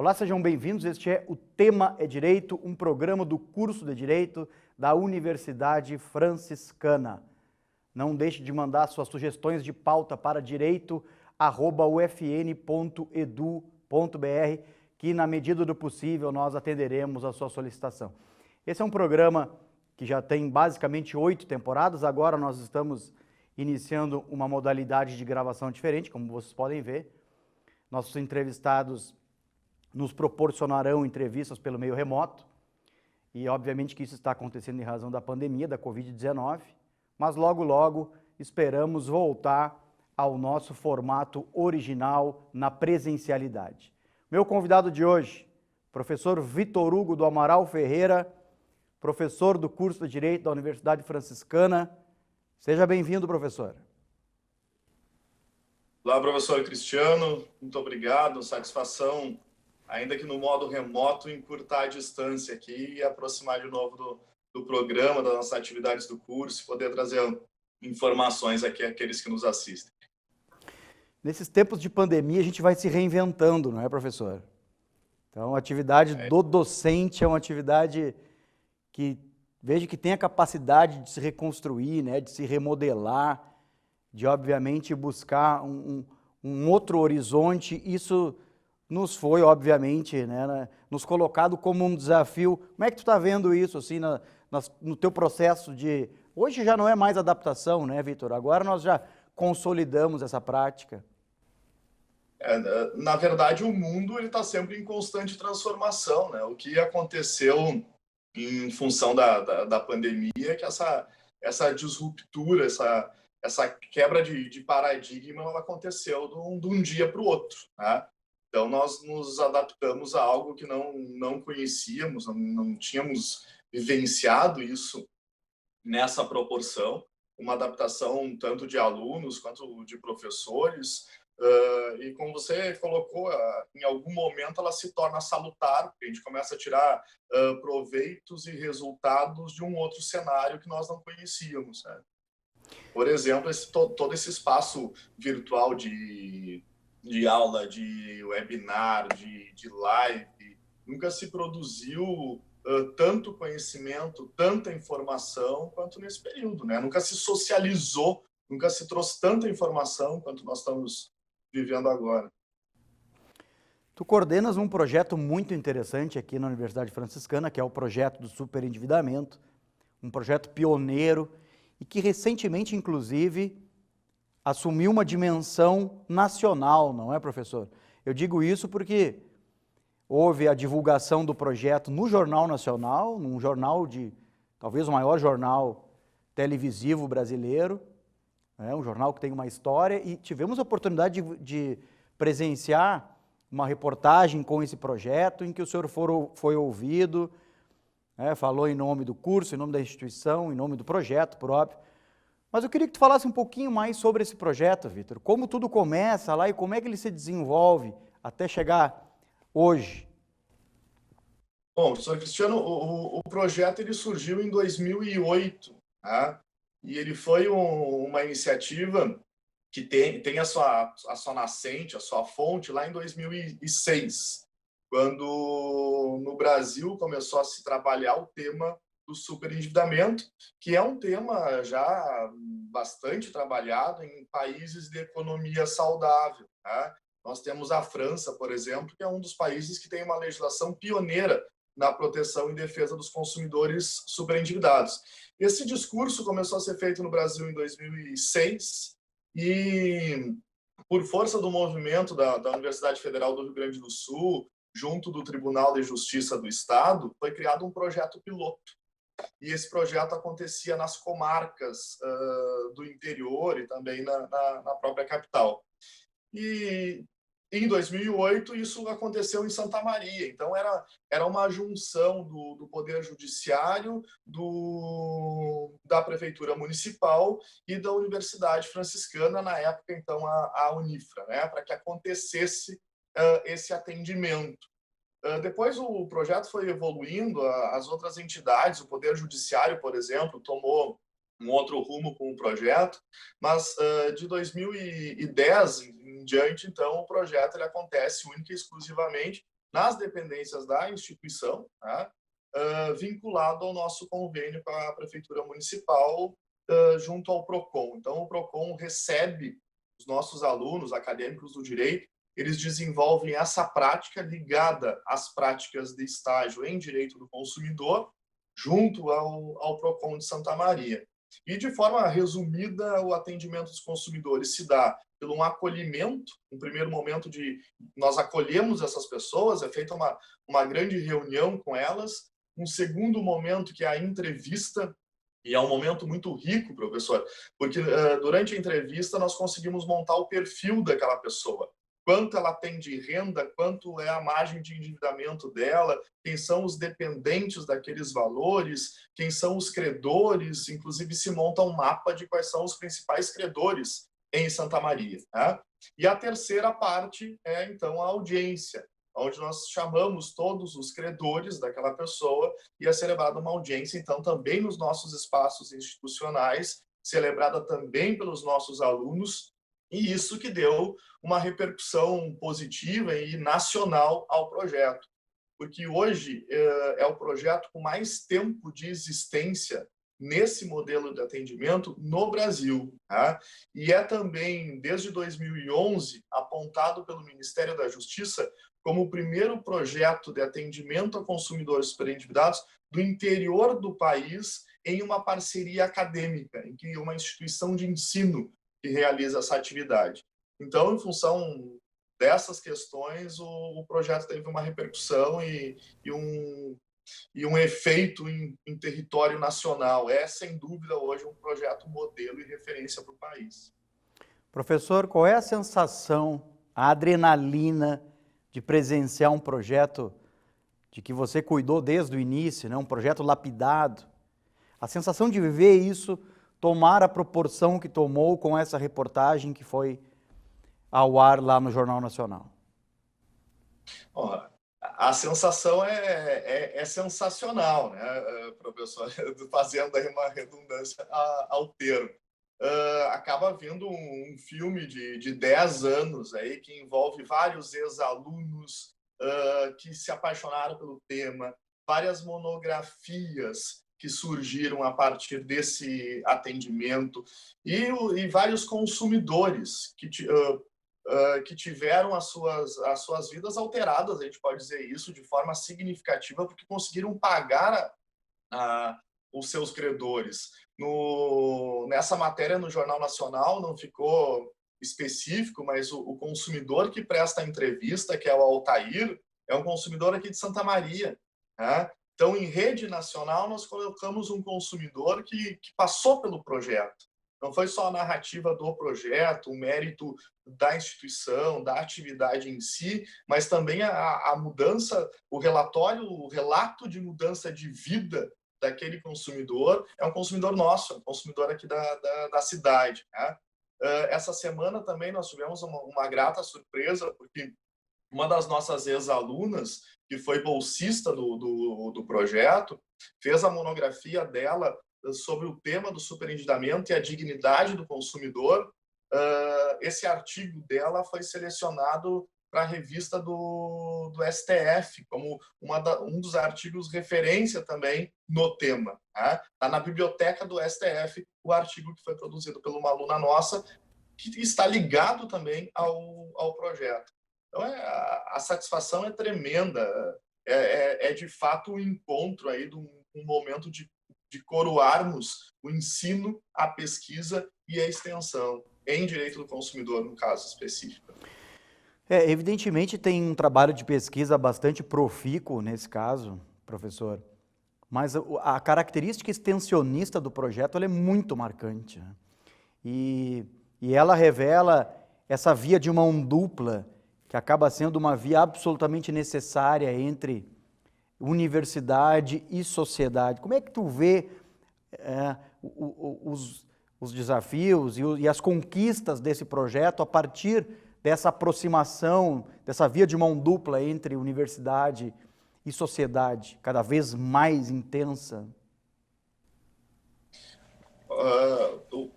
Olá, sejam bem-vindos. Este é o Tema é Direito, um programa do curso de Direito da Universidade Franciscana. Não deixe de mandar suas sugestões de pauta para direito@ufn.edu.br, que na medida do possível nós atenderemos a sua solicitação. Esse é um programa que já tem basicamente 8 temporadas, agora nós estamos iniciando uma modalidade de gravação diferente, como vocês podem ver. Nossos entrevistados nos proporcionarão entrevistas pelo meio remoto, e obviamente que isso está acontecendo em razão da pandemia, da Covid-19, mas logo, logo esperamos voltar ao nosso formato original na presencialidade. Meu convidado de hoje, professor Vitor Hugo do Amaral Ferreira, professor do curso de Direito da Universidade Franciscana. Seja bem-vindo, professor. Olá, professor Cristiano, muito obrigado, satisfação, ainda que no modo remoto, encurtar a distância aqui e aproximar de novo do programa, das nossas atividades do curso, e poder trazer informações aqui àqueles que nos assistem. Nesses tempos de pandemia, a gente vai se reinventando, não é, professor? Então, a atividade do docente é uma atividade que vejo que tem a capacidade de se reconstruir, né, de se remodelar, de, obviamente, buscar um outro horizonte. Isso nos foi, obviamente, né, nos colocado como um desafio. Como é que tu está vendo isso, assim, no teu processo de... Hoje já não é mais adaptação, né, Vitor? Agora nós já consolidamos essa prática. Na verdade, o mundo está sempre em constante transformação, né? O que aconteceu em função da pandemia é que essa disruptura, essa quebra de paradigma, ela aconteceu de um dia para o outro, né? Então, nós nos adaptamos a algo que não conhecíamos, não tínhamos vivenciado isso nessa proporção, uma adaptação tanto de alunos quanto de professores, e como você colocou, em algum momento ela se torna salutar, porque a gente começa a tirar proveitos e resultados de um outro cenário que nós não conhecíamos, né? Por exemplo, todo esse espaço virtual de aula, de webinar, de live, nunca se produziu tanto conhecimento, tanta informação quanto nesse período, né? Nunca se socializou, nunca se trouxe tanta informação quanto nós estamos vivendo agora. Tu coordenas um projeto muito interessante aqui na Universidade Franciscana, que é o projeto do superendividamento, um projeto pioneiro e que recentemente, inclusive, assumiu uma dimensão nacional, não é, professor? Eu digo isso porque houve a divulgação do projeto no Jornal Nacional, num jornal talvez o maior jornal televisivo brasileiro, um jornal que tem uma história, e tivemos a oportunidade de presenciar uma reportagem com esse projeto, em que o senhor foi ouvido, falou em nome do curso, em nome da instituição, em nome do projeto, por óbvio. Mas eu queria que tu falasse um pouquinho mais sobre esse projeto, Vitor. Como tudo começa lá e como é que ele se desenvolve até chegar hoje? Bom, professor Cristiano, o projeto ele surgiu em 2008, tá? E ele foi uma iniciativa que tem a sua nascente, a sua fonte lá em 2006, quando no Brasil começou a se trabalhar o tema do superendividamento, que é um tema já bastante trabalhado em países de economia saudável, tá? Nós temos a França, por exemplo, que é um dos países que tem uma legislação pioneira na proteção e defesa dos consumidores superendividados. Esse discurso começou a ser feito no Brasil em 2006 e, por força do movimento da Universidade Federal do Rio Grande do Sul, junto do Tribunal de Justiça do Estado, foi criado um projeto piloto. E esse projeto acontecia nas comarcas do interior e também na própria capital. E em 2008, isso aconteceu em Santa Maria. Então, era uma junção do Poder Judiciário, da Prefeitura Municipal e da Universidade Franciscana, na época, então, a Unifra, né, para que acontecesse esse atendimento. Depois, o projeto foi evoluindo, as outras entidades, o Poder Judiciário, por exemplo, tomou um outro rumo com o projeto, mas de 2010 em diante, então, o projeto ele acontece única e exclusivamente nas dependências da instituição, né, vinculado ao nosso convênio com a Prefeitura Municipal, junto ao PROCON. Então, o PROCON recebe os nossos alunos acadêmicos do direito, eles desenvolvem essa prática ligada às práticas de estágio em direito do consumidor, junto ao PROCON de Santa Maria. E, de forma resumida, o atendimento dos consumidores se dá pelo um acolhimento, um primeiro momento de nós acolhemos essas pessoas, é feita uma grande reunião com elas, um segundo momento que é a entrevista, e é um momento muito rico, professor, porque durante a entrevista nós conseguimos montar o perfil daquela pessoa. Quanto ela tem de renda, quanto é a margem de endividamento dela, quem são os dependentes daqueles valores, quem são os credores, inclusive se monta um mapa de quais são os principais credores em Santa Maria. Né? E a terceira parte é, então, a audiência, onde nós chamamos todos os credores daquela pessoa e é celebrada uma audiência, então, também nos nossos espaços institucionais, celebrada também pelos nossos alunos, e isso que deu uma repercussão positiva e nacional ao projeto, porque hoje é o projeto com mais tempo de existência nesse modelo de atendimento no Brasil. Tá? E é também, desde 2011, apontado pelo Ministério da Justiça como o primeiro projeto de atendimento a consumidores superendividados do interior do país em uma parceria acadêmica, em que uma instituição de ensino que realiza essa atividade. Então, em função dessas questões, o projeto teve uma repercussão e um efeito em território nacional. É, sem dúvida, hoje um projeto modelo e referência para o país. Professor, qual é a sensação, a adrenalina de presenciar um projeto de que você cuidou desde o início, né? Um projeto lapidado? A sensação de viver isso tomar a proporção que tomou com essa reportagem que foi ao ar lá no Jornal Nacional? A sensação é sensacional, né, professor? Fazendo aí uma redundância ao termo. Acaba vindo um filme de 10 anos aí, que envolve vários ex-alunos que se apaixonaram pelo tema, várias monografias que surgiram a partir desse atendimento e vários consumidores que tiveram as suas vidas alteradas, a gente pode dizer isso, de forma significativa, porque conseguiram pagar os seus credores. Nessa matéria no Jornal Nacional não ficou específico, mas o consumidor que presta a entrevista, que é o Altair, é um consumidor aqui de Santa Maria. Né? Então, em rede nacional, nós colocamos um consumidor que passou pelo projeto. Não foi só a narrativa do projeto, o mérito da instituição, da atividade em si, mas também a mudança, o relato de mudança de vida daquele consumidor é um consumidor nosso, é um consumidor aqui da cidade. Né? Essa semana também nós tivemos uma grata surpresa, porque uma das nossas ex-alunas, que foi bolsista do projeto, fez a monografia dela sobre o tema do superendividamento e a dignidade do consumidor. Esse artigo dela foi selecionado para a revista do STF, como um dos artigos referência também no tema. Está na biblioteca do STF o artigo que foi produzido por uma aluna nossa, que está ligado também ao projeto. Então, a satisfação é tremenda. É de fato um encontro aí de um momento de coroarmos o ensino, a pesquisa e a extensão em direito do consumidor, no caso específico. Evidentemente tem um trabalho de pesquisa bastante profícuo nesse caso, professor, mas a característica extensionista do projeto ela é muito marcante. Né? E ela revela essa via de mão dupla, que acaba sendo uma via absolutamente necessária entre universidade e sociedade. Como é que tu vê os desafios e as conquistas desse projeto a partir dessa aproximação, dessa via de mão dupla entre universidade e sociedade, cada vez mais intensa?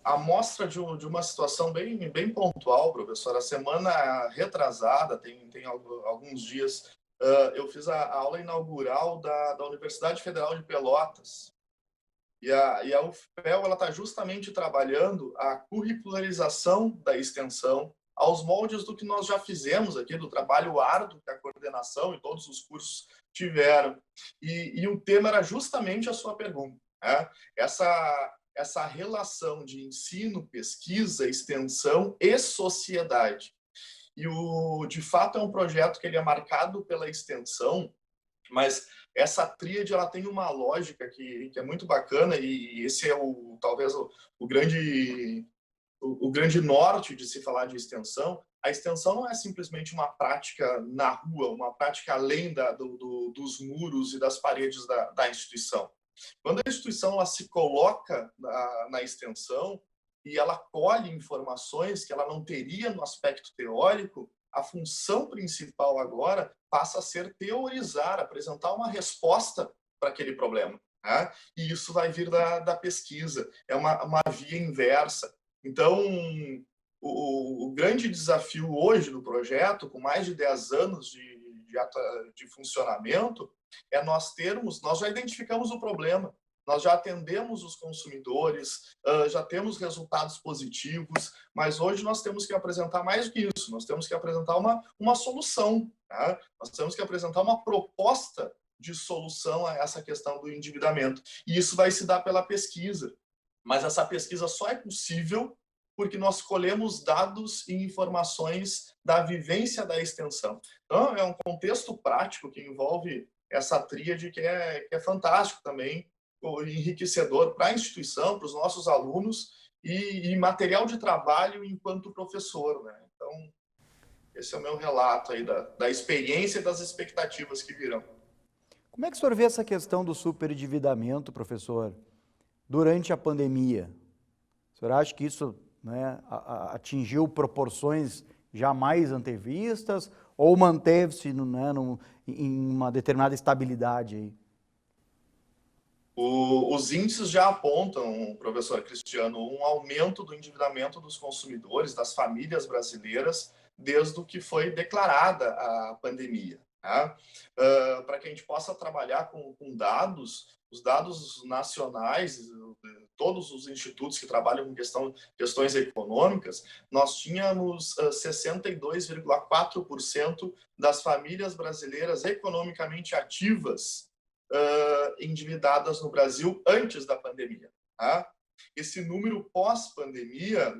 A mostra de uma situação bem pontual, professor. A semana retrasada, tem alguns dias, eu fiz a aula inaugural da Universidade Federal de Pelotas. E a UFPEL está justamente trabalhando a curricularização da extensão aos moldes do que nós já fizemos aqui, do trabalho árduo que a coordenação e todos os cursos tiveram. E o tema era justamente a sua pergunta, né? Essa relação de ensino, pesquisa, extensão e sociedade. E, de fato, é um projeto que ele é marcado pela extensão, mas essa tríade ela tem uma lógica que é muito bacana, e esse é talvez o grande norte de se falar de extensão. A extensão não é simplesmente uma prática na rua, uma prática além dos muros e das paredes da instituição. Quando a instituição ela se coloca na extensão e ela colhe informações que ela não teria no aspecto teórico, a função principal agora passa a ser teorizar, apresentar uma resposta para aquele problema, né? E isso vai vir da pesquisa, é uma via inversa. Então, o grande desafio hoje do projeto, com mais de 10 anos de funcionamento, é nós já identificamos o problema, nós já atendemos os consumidores, já temos resultados positivos, mas hoje nós temos que apresentar mais do que isso, nós temos que apresentar uma solução, tá? Nós temos que apresentar uma proposta de solução a essa questão do endividamento. E isso vai se dar pela pesquisa, mas essa pesquisa só é possível porque nós colhemos dados e informações da vivência da extensão. Então, é um contexto prático que envolve essa tríade que é fantástico também, enriquecedor para a instituição, para os nossos alunos e material de trabalho enquanto professor, né? Então, esse é o meu relato aí da experiência e das expectativas que virão. Como é que o senhor vê essa questão do superendividamento, professor, durante a pandemia? O senhor acha que isso, né, atingiu proporções jamais antevistas ou manteve-se, né, em uma determinada estabilidade aí? Os índices já apontam, professor Cristiano, um aumento do endividamento dos consumidores, das famílias brasileiras, desde o que foi declarada a pandemia, tá? Para que a gente possa trabalhar com dados, os dados nacionais, todos os institutos que trabalham com questões econômicas, nós tínhamos 62,4% das famílias brasileiras economicamente ativas endividadas no Brasil antes da pandemia. Tá? Esse número pós-pandemia,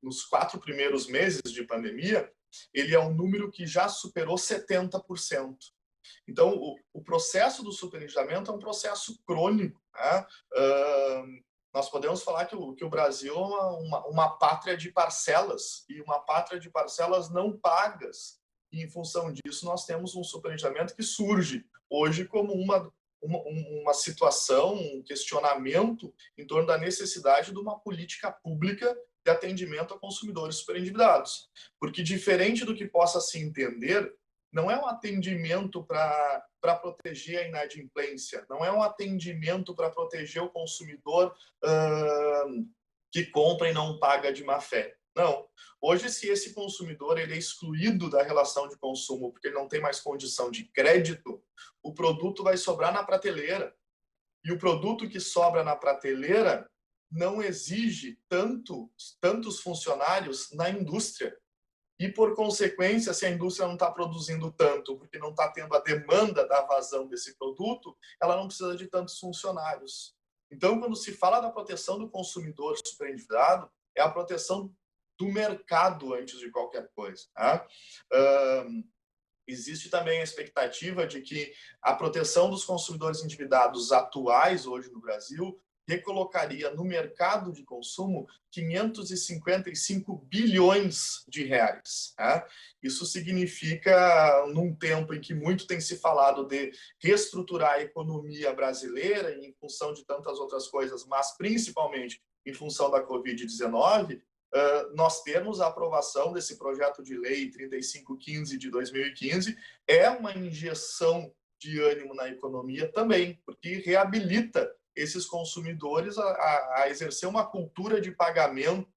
nos 4 primeiros meses de pandemia, ele é um número que já superou 70%. Então, o processo do superendividamento é um processo crônico. Tá? Nós podemos falar que o Brasil é uma pátria de parcelas, e uma pátria de parcelas não pagas. E, em função disso, nós temos um superendividamento que surge hoje como uma situação, um questionamento em torno da necessidade de uma política pública de atendimento a consumidores superendividados. Porque, diferente do que possa se entender, não é um atendimento para proteger a inadimplência, não é um atendimento para proteger o consumidor que compra e não paga de má fé. Não. Hoje, se esse consumidor ele é excluído da relação de consumo porque ele não tem mais condição de crédito, o produto vai sobrar na prateleira. E o produto que sobra na prateleira não exige tantos funcionários na indústria. E, por consequência, se a indústria não está produzindo tanto, porque não está tendo a demanda da vazão desse produto, ela não precisa de tantos funcionários. Então, quando se fala da proteção do consumidor superendividado, é a proteção do mercado antes de qualquer coisa. Tá? Existe também a expectativa de que a proteção dos consumidores endividados atuais hoje no Brasil recolocaria no mercado de consumo 555 bilhões de reais. Tá? Isso significa, num tempo em que muito tem se falado de reestruturar a economia brasileira em função de tantas outras coisas, mas principalmente em função da Covid-19, nós temos a aprovação desse projeto de lei 3515 de 2015, é uma injeção de ânimo na economia também, porque reabilita esses consumidores a exercer uma cultura de pagamento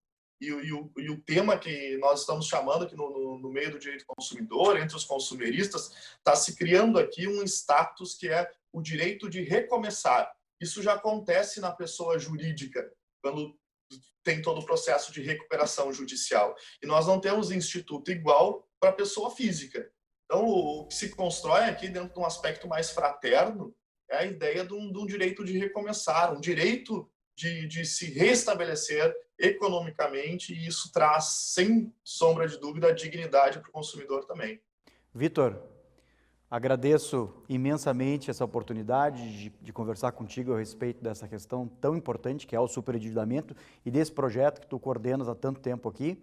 e o tema que nós estamos chamando aqui no meio do direito consumidor, entre os consumeristas, está se criando aqui um status que é o direito de recomeçar. Isso já acontece na pessoa jurídica, quando tem todo o processo de recuperação judicial. E nós não temos instituto igual para a pessoa física. Então, o que se constrói aqui dentro de um aspecto mais fraterno é a ideia de um direito de recomeçar, um direito de se restabelecer economicamente, e isso traz, sem sombra de dúvida, a dignidade para o consumidor também. Vitor, agradeço imensamente essa oportunidade de conversar contigo a respeito dessa questão tão importante que é o superendividamento e desse projeto que tu coordenas há tanto tempo aqui,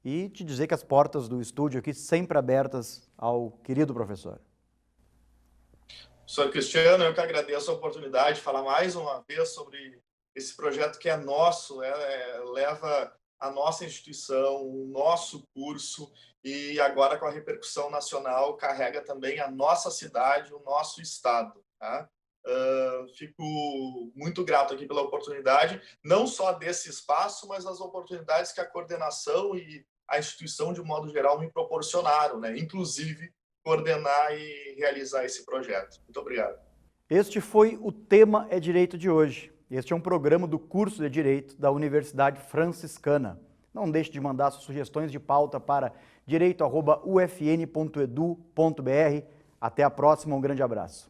e te dizer que as portas do estúdio aqui sempre abertas ao querido professor. Sr. Cristiano, eu que agradeço a oportunidade de falar mais uma vez sobre esse projeto que é nosso, leva a nossa instituição, o nosso curso, e agora com a repercussão nacional carrega também a nossa cidade, o nosso estado. Tá? Fico muito grato aqui pela oportunidade, não só desse espaço, mas as oportunidades que a coordenação e a instituição, de modo geral, me proporcionaram, né? Inclusive coordenar e realizar esse projeto. Muito obrigado. Este foi o Tema é Direito de hoje. Este é um programa do curso de Direito da Universidade Franciscana. Não deixe de mandar suas sugestões de pauta para direito@ufn.edu.br. Até a próxima, um grande abraço.